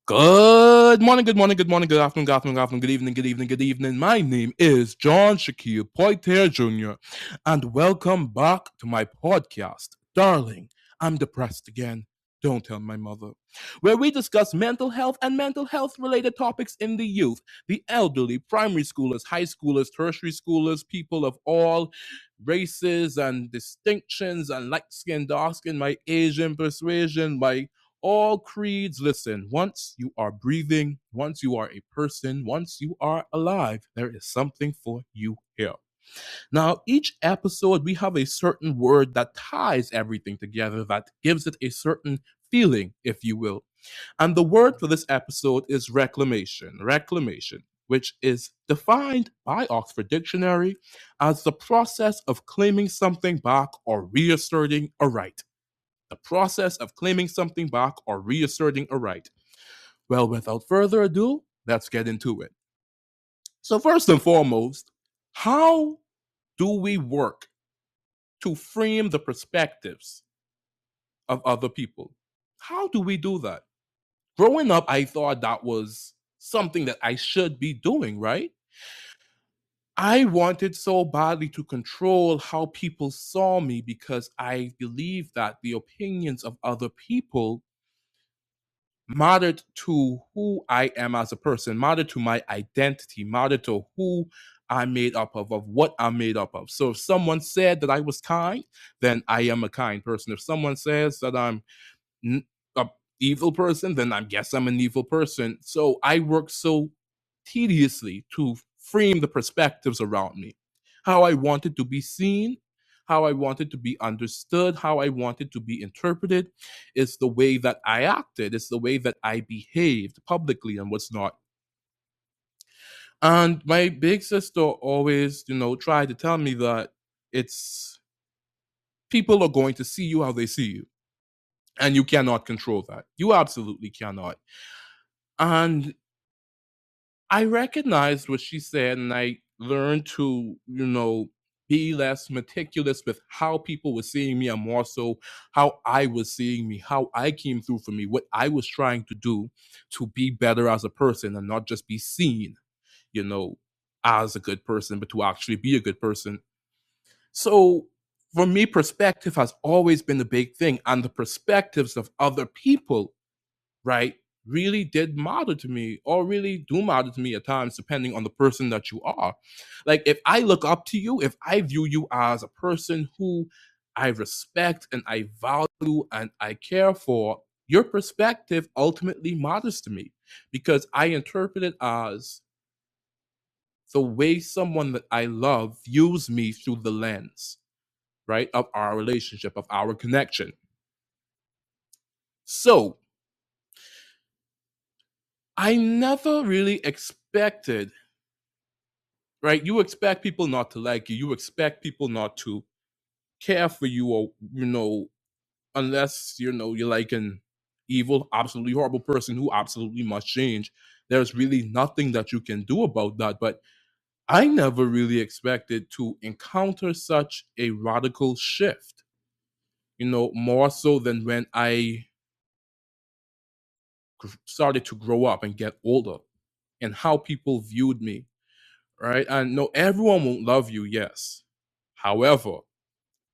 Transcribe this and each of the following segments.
Good morning, good morning, good morning, good afternoon, good afternoon, good afternoon, good evening, good evening, good evening. My name is John Shaquille Poitier Jr., and welcome back to my podcast. Darling, I'm depressed again. Don't tell my mother. Where we discuss mental health and mental health related topics in the youth, the elderly, primary schoolers, high schoolers, tertiary schoolers, people of all races and distinctions and light skin, dark skin, my Asian persuasion, my all creeds. Listen, once you are breathing, once you are a person, once you are alive, there is something for you here. Now, each episode, we have a certain word that ties everything together, that gives it a certain feeling, if you will. And the word for this episode is reclamation. Reclamation, which is defined by Oxford Dictionary as the process of claiming something back or reasserting a right. The process of claiming something back or reasserting a right. Well, without further ado, let's get into it. So, first and foremost, how do we work to frame the perspectives of other people? How do we do that? Growing up, I thought that was something that I should be doing, right? I wanted so badly to control how people saw me because I believed that the opinions of other people mattered to who I am as a person, mattered to my identity, mattered to who I'm made up of what I'm made up of. So if someone said that I was kind, then I am a kind person. If someone says that I'm a evil person, then I guess I'm an evil person. So I work so tediously to frame the perspectives around me, how I wanted to be seen, how I wanted to be understood, how I wanted to be interpreted. It's the way that I acted, it's the way that I behaved publicly and what's not. And my big sister always, tried to tell me that it's people are going to see you how they see you. And you cannot control that. You absolutely cannot. And I recognized what she said, and I learned to, be less meticulous with how people were seeing me and more so how I was seeing me, how I came through for me, what I was trying to do to be better as a person and not just be seen, you know, as a good person, but to actually be a good person. So for me, perspective has always been a big thing, and the perspectives of other people, right, really did matter to me or really do matter to me at times, depending on the person that you are. Like, if I look up to you, if I view you as a person who I respect and I value and I care for, your perspective ultimately matters to me because I interpret it as the way someone that I love views me through the lens, right, of our relationship, of our connection. So, I never really expected, right? You expect people not to like you. You expect people not to care for you or, unless, you're like an evil, absolutely horrible person who absolutely must change. There's really nothing that you can do about that. But I never really expected to encounter such a radical shift, more so than when I started to grow up and get older and how people viewed me, right? And no, everyone won't love you, yes. However,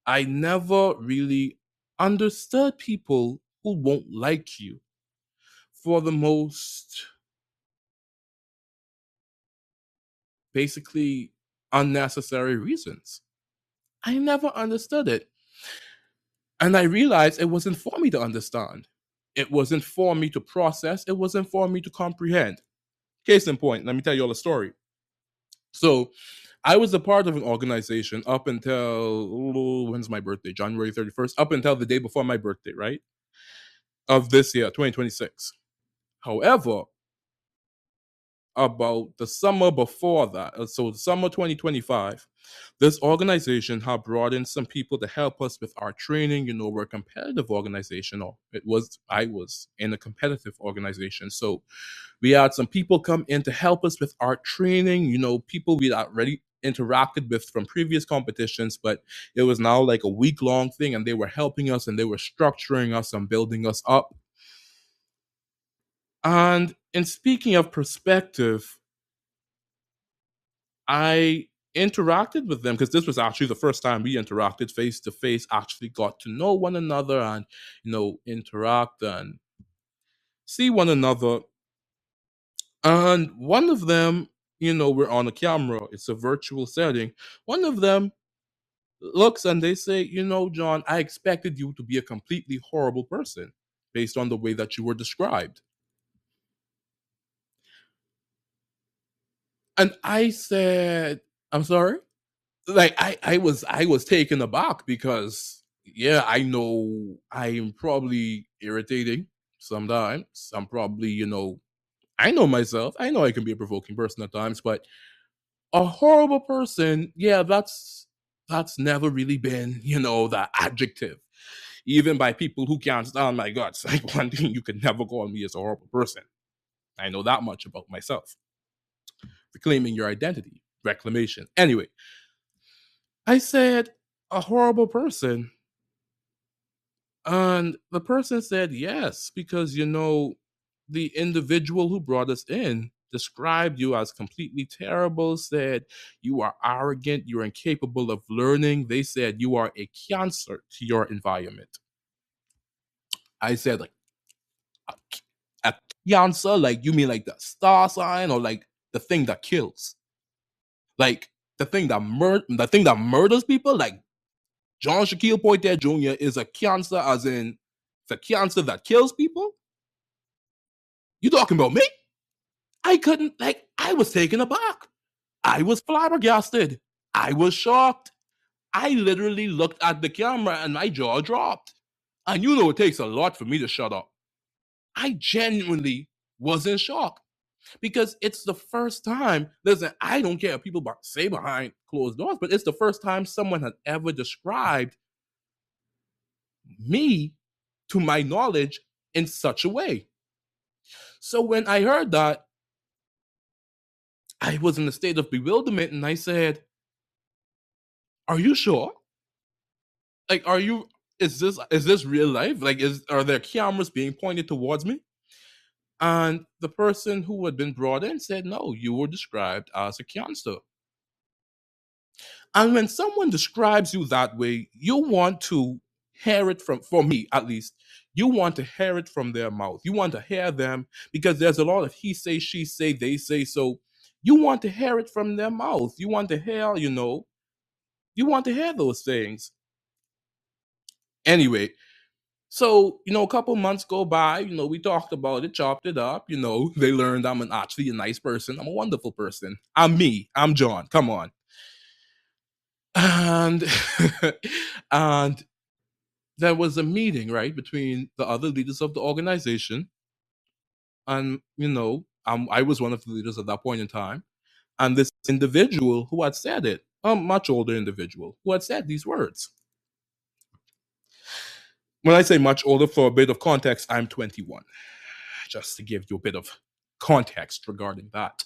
I never really understood people who won't like you for the most basically unnecessary reasons. I never understood it. And I realized it wasn't for me to understand. It wasn't for me to process. It wasn't for me to comprehend. Case in point, let me tell you all a story. So I was a part of an organization up until, when's my birthday? January 31st, up until the day before my birthday, right? Of this year, 2026. However, about the summer before that, so summer 2025, this organization had brought in some people to help us with our training. We're a competitive organization, or I was in a competitive organization. So we had some people come in to help us with our training, people we already interacted with from previous competitions, but it was now like a week-long thing, and they were helping us and they were structuring us and building us up. And in speaking of perspective, I interacted with them because this was actually the first time we interacted face to face, actually got to know one another and, interact and see one another. And one of them, we're on a camera, it's a virtual setting. One of them looks and they say, John, I expected you to be a completely horrible person based on the way that you were described. And I said, I'm sorry? Like I was taken aback because yeah, I know I'm probably irritating sometimes. I'm probably, I know myself. I know I can be a provoking person at times, but a horrible person, yeah, that's never really been, the adjective. Even by people who can't stand my guts. Like one thing, you could never call me as a horrible person. I know that much about myself. Reclaiming your identity, reclamation. Anyway, I said a horrible person. And the person said yes, because the individual who brought us in described you as completely terrible, said you are arrogant, you're incapable of learning. They said you are a cancer to your environment. I said, like, a, a cancer? Like, you mean like the star sign or like the thing that kills? Like the thing that murders people? Like John Shaquille Poitier Jr. is a cancer, as in the cancer that kills people? You talking about me? I couldn't, like, I was taken aback. I was flabbergasted. I was shocked. I literally looked at the camera and my jaw dropped. And it takes a lot for me to shut up. I genuinely was in shock because it's the first time. Listen, I don't care what people say behind closed doors, but it's the first time someone had ever described me, to my knowledge, in such a way. So when I heard that, I was in a state of bewilderment and I said, are you sure? Like, is this real life? Like, are there cameras being pointed towards me? And the person who had been brought in said, no, you were described as a cancer. And when someone describes you that way, you want to hear it from, for me at least, you want to hear it from their mouth. You want to hear them because there's a lot of he say, she say, they say. So you want to hear it from their mouth. You want to hear, you want to hear those things. Anyway, so, a couple months go by, we talked about it, chopped it up, they learned I'm actually a nice person. I'm a wonderful person. I'm me. I'm John. Come on. And and there was a meeting, right, between the other leaders of the organization. And, I was one of the leaders at that point in time. And this individual who had said it, a much older individual who had said these words. When I say much older, for a bit of context, I'm 21, just to give you a bit of context regarding that.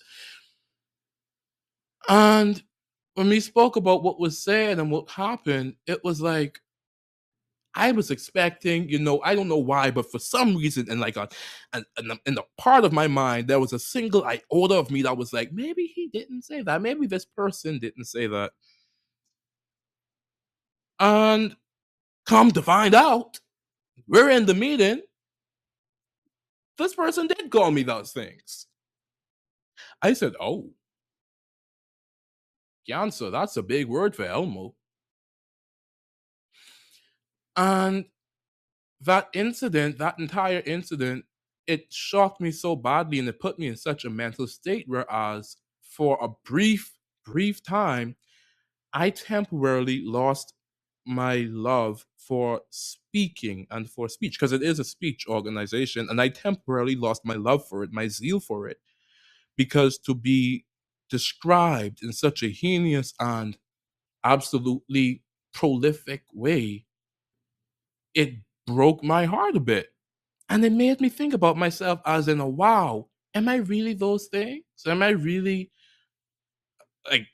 And when we spoke about what was said and what happened, it was like I was expecting, I don't know why, but for some reason, in like in the part of my mind, there was a single iota of me that was like, maybe he didn't say that, maybe this person didn't say that. And come to find out, we're in the meeting. This person did call me those things. I said, oh, cancer, that's a big word for Elmo. And that incident, that entire incident, it shocked me so badly and it put me in such a mental state. Whereas for a brief time, I temporarily lost my love for speaking and for speech because it is a speech organization. And I temporarily lost my love for it, my zeal for it, because to be described in such a heinous and absolutely prolific way, it broke my heart a bit. And it made me think about myself as in a wow, am I really those things? Am I really like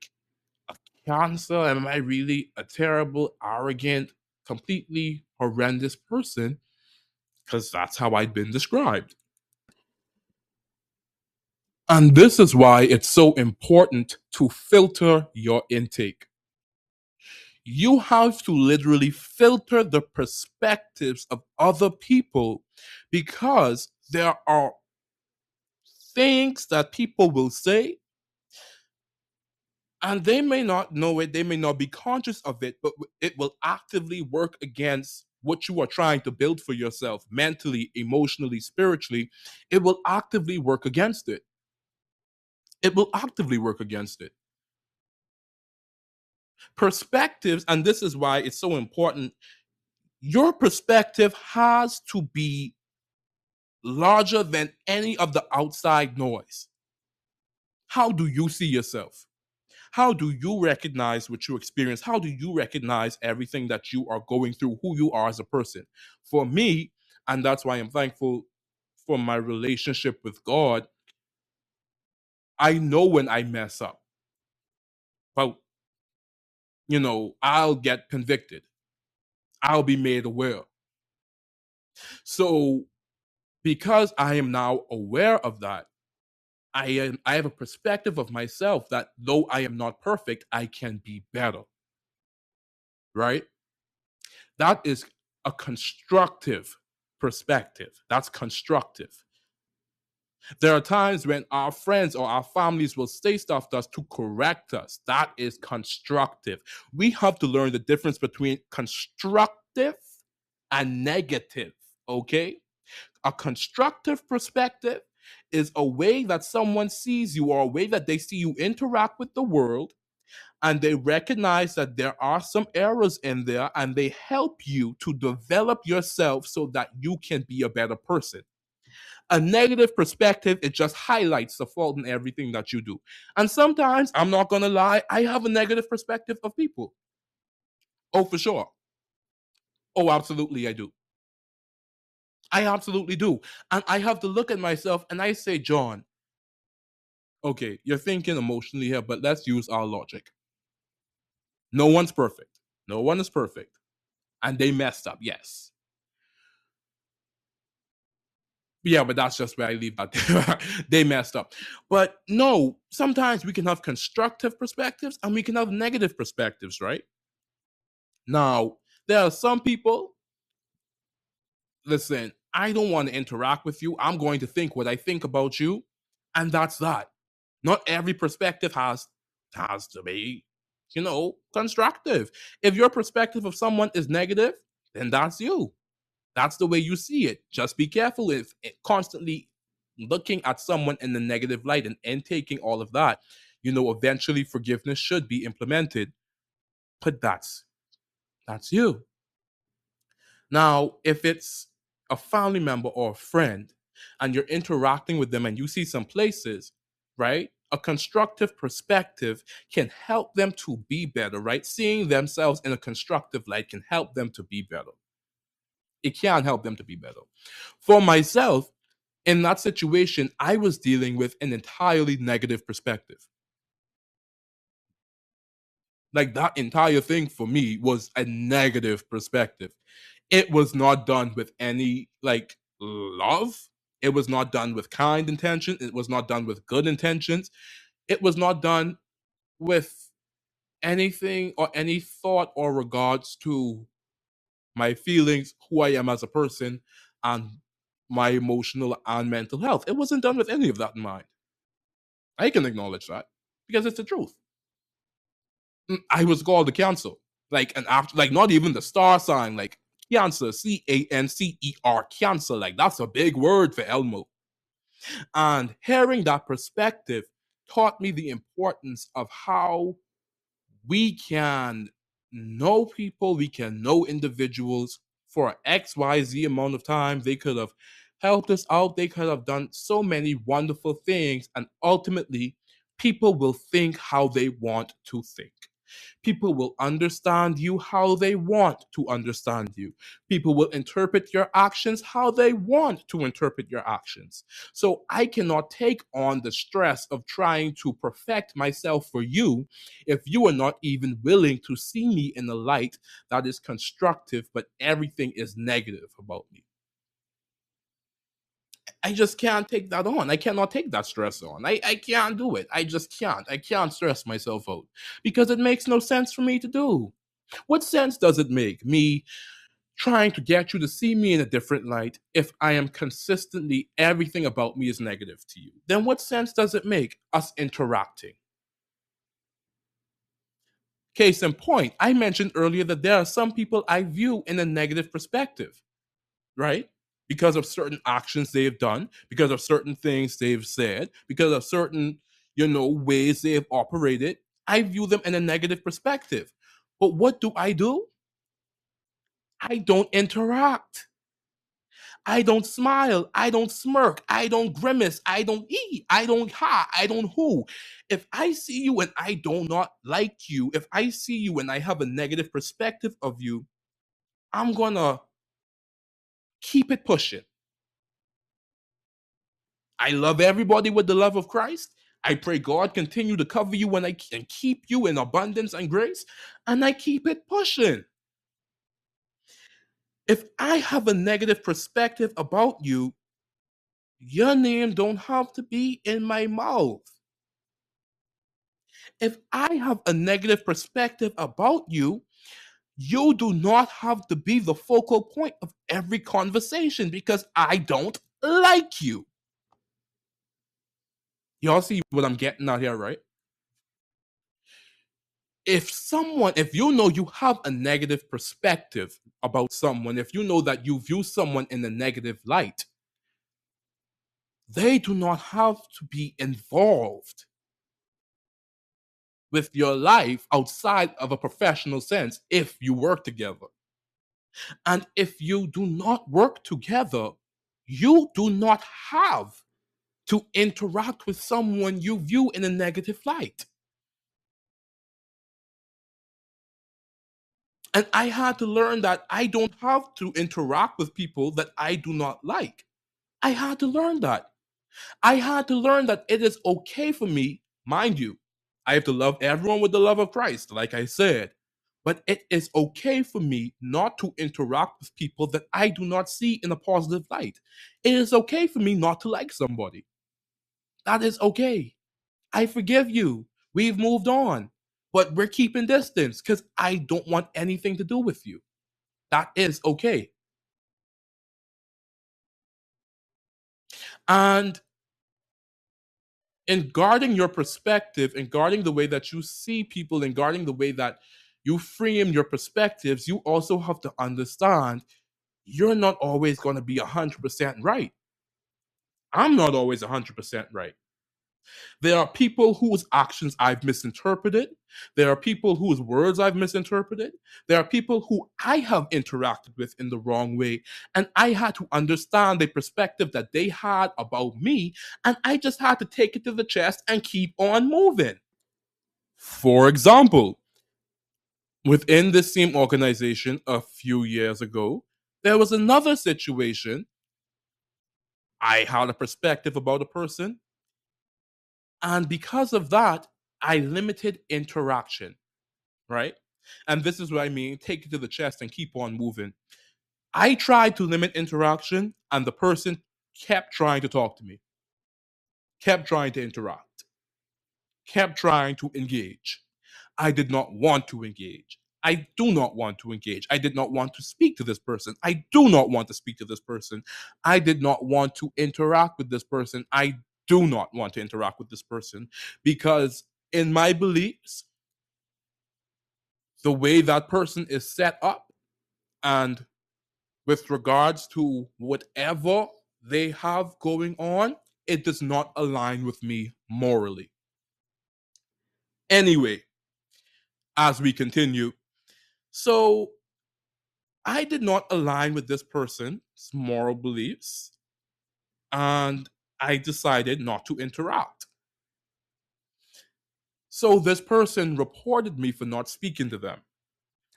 a cancer? Am I really a terrible, arrogant, completely horrendous person? Because that's how I'd been described. And this is why it's so important to filter your intake. You have to literally filter the perspectives of other people because there are things that people will say and they may not know it, they may not be conscious of it, but it will actively work against what you are trying to build for yourself mentally, emotionally, spiritually. It will actively work against it. It will actively work against it. Perspectives, and this is why it's so important, your perspective has to be larger than any of the outside noise. How do you see yourself? How do you recognize what you experience? How do you recognize everything that you are going through, who you are as a person? For me, and that's why I'm thankful for my relationship with God, I know when I mess up. But, I'll get convicted. I'll be made aware. So, because I am now aware of that, I have a perspective of myself that though I am not perfect, I can be better. Right? That is a constructive perspective. That's constructive. There are times when our friends or our families will say stuff to us to correct us. That is constructive. We have to learn the difference between constructive and negative. Okay? A constructive perspective is a way that someone sees you or a way that they see you interact with the world, and they recognize that there are some errors in there and they help you to develop yourself so that you can be a better person. A negative perspective, it just highlights the fault in everything that you do. And sometimes, I'm not going to lie, I have a negative perspective of people. Oh, for sure. Oh, absolutely, I do. I absolutely do. And I have to look at myself and I say, John, okay, you're thinking emotionally here, but let's use our logic. No one's perfect. No one is perfect. And they messed up, yes. Yeah, but that's just where I leave that. They messed up. But no, sometimes we can have constructive perspectives and we can have negative perspectives, right? Now, there are some people, listen, I don't want to interact with you. I'm going to think what I think about you. And that's that. Not every perspective has to be, constructive. If your perspective of someone is negative, then that's you. That's the way you see it. Just be careful if constantly looking at someone in the negative light and taking all of that. Eventually forgiveness should be implemented. But that's you. Now, if it's a family member or a friend and you're interacting with them and you see some places, right? A constructive perspective can help them to be better, right? Seeing themselves in a constructive light can help them to be better. It can help them to be better. For myself, in that situation, I was dealing with an entirely negative perspective. Like that entire thing for me was a negative perspective. It was not done with any like love. It was not done with kind intention. It was not done with good intentions. It was not done with anything or any thought or regards to my feelings, who I am as a person, and my emotional and mental health. It wasn't done with any of that in mind. I can acknowledge that because it's the truth. I was called a Cancer, like an after, like not even the star sign, like Cancer, Cancer, Cancer. Like that's a big word for Elmo. And hearing that perspective taught me the importance of how we can know people, we can know individuals for XYZ amount of time. They could have helped us out, they could have done so many wonderful things, and ultimately, people will think how they want to think. People will understand you how they want to understand you. People will interpret your actions how they want to interpret your actions. So I cannot take on the stress of trying to perfect myself for you if you are not even willing to see me in a light that is constructive, but everything is negative about me. I just can't take that on. I cannot take that stress on. I can't do it. I just can't. I can't stress myself out because it makes no sense for me to do. What sense does it make me trying to get you to see me in a different light if I am consistently everything about me is negative to you? Then what sense does it make us interacting? Case in point, I mentioned earlier that there are some people I view in a negative perspective, right? Because of certain actions they've done, because of certain things they've said, because of certain, ways they've operated. I view them in a negative perspective. But what do? I don't interact. I don't smile. I don't smirk. I don't grimace. I don't eat. I don't ha. I don't who. If I see you and I do not like you, if I see you and I have a negative perspective of you, I'm going to keep it pushing. I love everybody with the love of Christ. I pray God continue to cover you and keep you in abundance and grace. And I keep it pushing. If I have a negative perspective about you, your name don't have to be in my mouth. If I have a negative perspective about you, you do not have to be the focal point of every conversation because I don't like you. Y'all see what I'm getting out here, right? If you know you have a negative perspective about someone, if you know that you view someone in a negative light, they do not have to be involved with your life outside of a professional sense if you work together. And if you do not work together, you do not have to interact with someone you view in a negative light. And I had to learn that I don't have to interact with people that I do not like. I had to learn that. I had to learn that it is okay for me, mind you, I have to love everyone with the love of Christ, like I said. But it is okay for me not to interact with people that I do not see in a positive light. It is okay for me not to like somebody. That is okay. I forgive you. We've moved on. But we're keeping distance because I don't want anything to do with you. That is okay. And in guarding your perspective and guarding the way that you see people and guarding the way that you frame your perspectives, you also have to understand you're not always going to be 100% right. I'm not always 100% right. There are people whose actions I've misinterpreted. There are people whose words I've misinterpreted. There are people who I have interacted with in the wrong way. And I had to understand the perspective that they had about me. And I just had to take it to the chest and keep on moving. For example, within this same organization a few years ago, there was another situation. I had a perspective about a person. And because of that, I limited interaction, right? And this is what I mean take it to the chest and keep on moving. I tried to limit interaction, and the person kept trying to talk to me, kept trying to interact, kept trying to engage. I did not want to engage. I do not want to engage. I did not want to speak to this person. I do not want to speak to this person. I did not want to interact with this person. I do not want to interact with this person because, in my beliefs, the way that person is set up and with regards to whatever they have going on, it does not align with me morally. Anyway, as we continue, so I did not align with this person's moral beliefs, and I decided not to interact. So this person reported me for not speaking to them.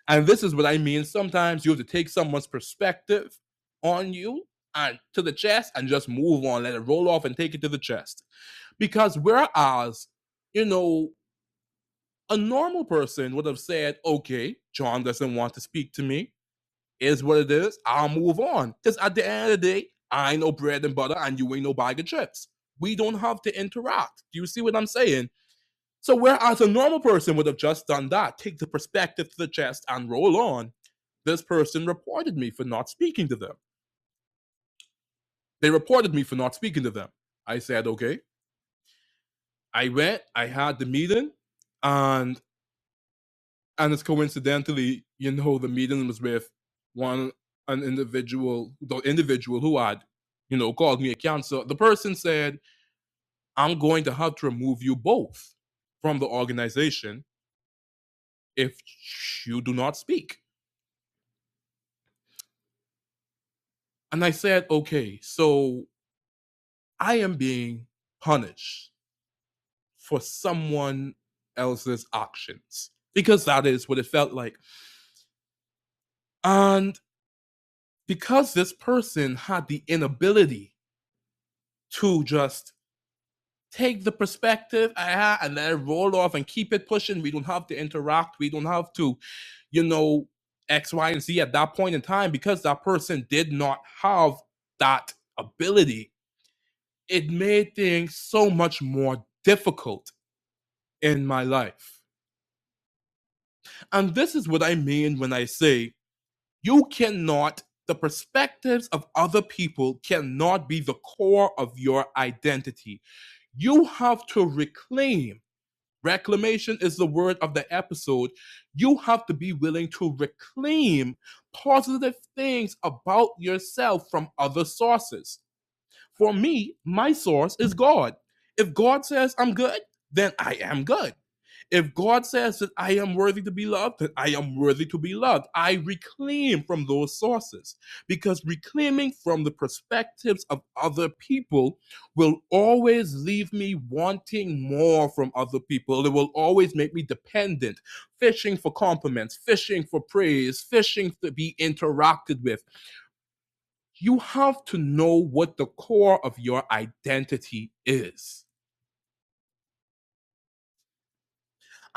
And this is what I mean. Sometimes you have to take someone's perspective on you and to the chest and just move on, let it roll off and take it to the chest. Because whereas, you know, a normal person would have said, okay, John doesn't want to speak to me, is what it is, I'll move on. Because at the end of the day, I ain't no bread and butter and you ain't no bag of chips. We don't have to interact. Do you see what I'm saying? So whereas a normal person would have just done that, take the perspective to the chest and roll on, this person reported me for not speaking to them. They reported me for not speaking to them. I said, okay. I went, I had the meeting, and it's coincidentally, the meeting was with an individual, the individual who had, called me a cancer. The person said, I'm going to have to remove you both from the organization if you do not speak. And I said, okay, so I am being punished for someone else's actions because that is what it felt like. And because this person had the inability to just take the perspective I had and let it roll off and keep it pushing, we don't have to interact, we don't have to, X, Y, and Z at that point in time, because that person did not have that ability, it made things so much more difficult in my life. And this is what I mean when I say the perspectives of other people cannot be the core of your identity. You have to reclamation is the word of the episode. You have to be willing to reclaim positive things about yourself from other sources. For me, my source is God. If God says I'm good, then I am good. If God says that I am worthy to be loved, then I am worthy to be loved. I reclaim from those sources, because reclaiming from the perspectives of other people will always leave me wanting more from other people. It will always make me dependent, fishing for compliments, fishing for praise, fishing to be interacted with. You have to know what the core of your identity is.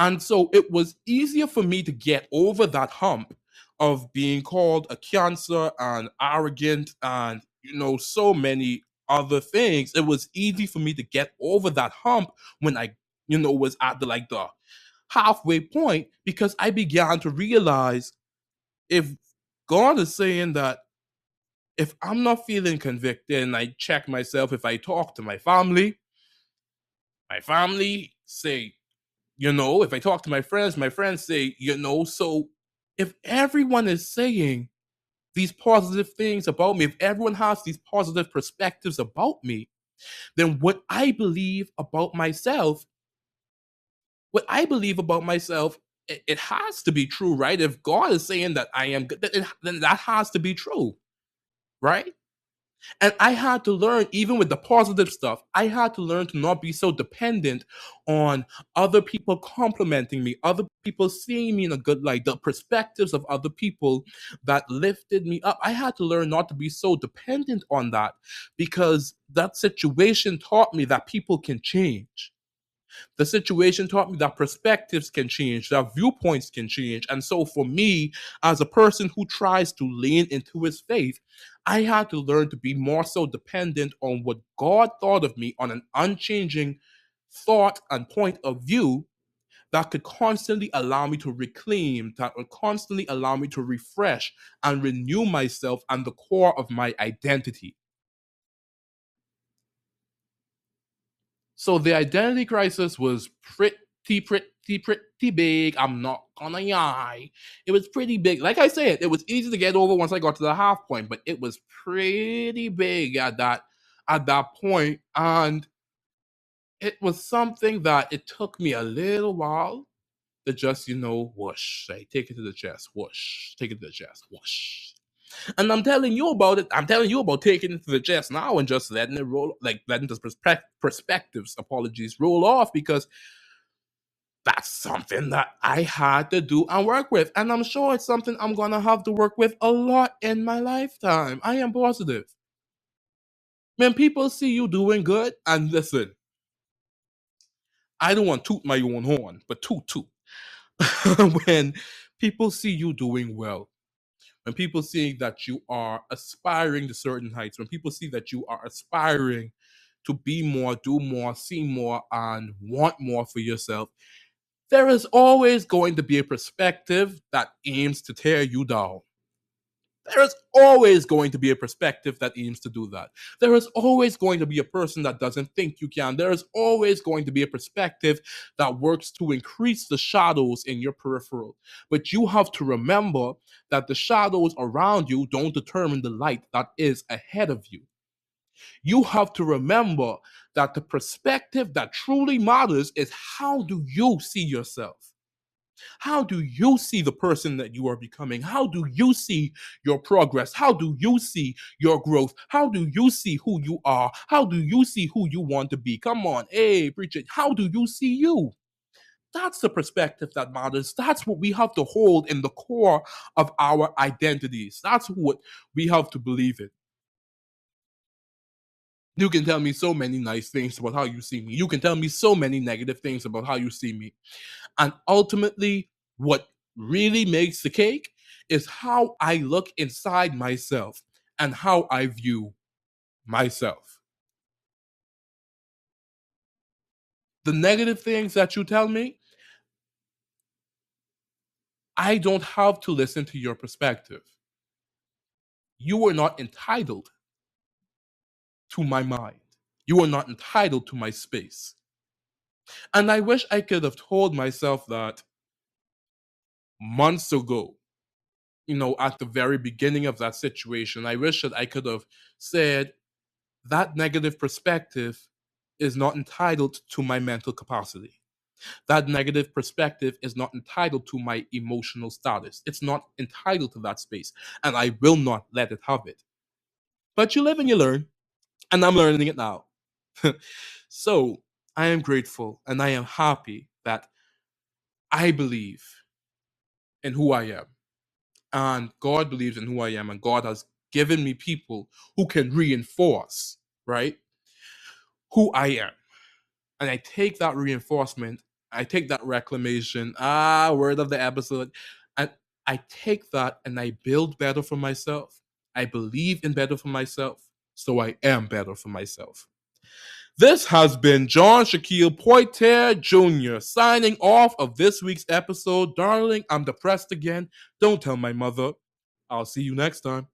And so it was easier for me to get over that hump of being called a cancer and arrogant and, so many other things. It was easy for me to get over that hump when I, was at the halfway point, because I began to realize, if God is saying that if I'm not feeling convicted, and I check myself, if I talk to my family say, if I talk to my friends say, so if everyone is saying these positive things about me, if everyone has these positive perspectives about me, then what I believe about myself, it has to be true, right? If God is saying that I am good, then that has to be true, right? And I had to learn, even with the positive stuff, I had to learn to not be so dependent on other people complimenting me, other people seeing me in a good light, the perspectives of other people that lifted me up. I had to learn not to be so dependent on that, because that situation taught me that people can change. The situation taught me that perspectives can change, that viewpoints can change. And so for me, as a person who tries to lean into his faith, I had to learn to be more so dependent on what God thought of me, on an unchanging thought and point of view that could constantly allow me to reclaim, that would constantly allow me to refresh and renew myself and the core of my identity. So the identity crisis was pretty big. I'm not gonna lie. It was pretty big. Like I said, it was easy to get over once I got to the half point, but it was pretty big at that point. And it was something that it took me a little while to just, whoosh, like, take it to the chest, whoosh, take it to the chest, whoosh. And I'm telling you about it. I'm telling you about taking it to the chest now and just letting it roll, like letting the perspectives, apologies, roll off, because that's something that I had to do and work with. And I'm sure it's something I'm going to have to work with a lot in my lifetime. I am positive. When people see you doing good, and listen, I don't want to toot my own horn, but toot. When people see you doing well, when people see that you are aspiring to certain heights, when people see that you are aspiring to be more, do more, see more, and want more for yourself, there is always going to be a perspective that aims to tear you down. There is always going to be a perspective that aims to do that. There is always going to be a person that doesn't think you can. There is always going to be a perspective that works to increase the shadows in your peripheral. But you have to remember that the shadows around you don't determine the light that is ahead of you. You have to remember that the perspective that truly matters is, how do you see yourself? How do you see the person that you are becoming? How do you see your progress? How do you see your growth? How do you see who you are? How do you see who you want to be? Come on, hey, preach it. How do you see you? That's the perspective that matters. That's what we have to hold in the core of our identities. That's what we have to believe in. You can tell me so many nice things about how you see me. You can tell me so many negative things about how you see me. And ultimately, what really makes the cake is how I look inside myself and how I view myself. The negative things that you tell me, I don't have to listen to your perspective. You are not entitled to my mind. You are not entitled to my space. And I wish I could have told myself that months ago, at the very beginning of that situation. I wish that I could have said, that negative perspective is not entitled to my mental capacity. That negative perspective is not entitled to my emotional status. It's not entitled to that space. And I will not let it have it. But you live and you learn. And I'm learning it now. So I am grateful and I am happy that I believe in who I am. And God believes in who I am. And God has given me people who can reinforce, right, who I am. And I take that reinforcement, I take that reclamation, word of the episode, and I take that and I build better for myself. I believe in better for myself, so I am better for myself. This has been John Shaquille Poitier Jr. signing off of this week's episode. Darling, I'm depressed again. Don't tell my mother. I'll see you next time.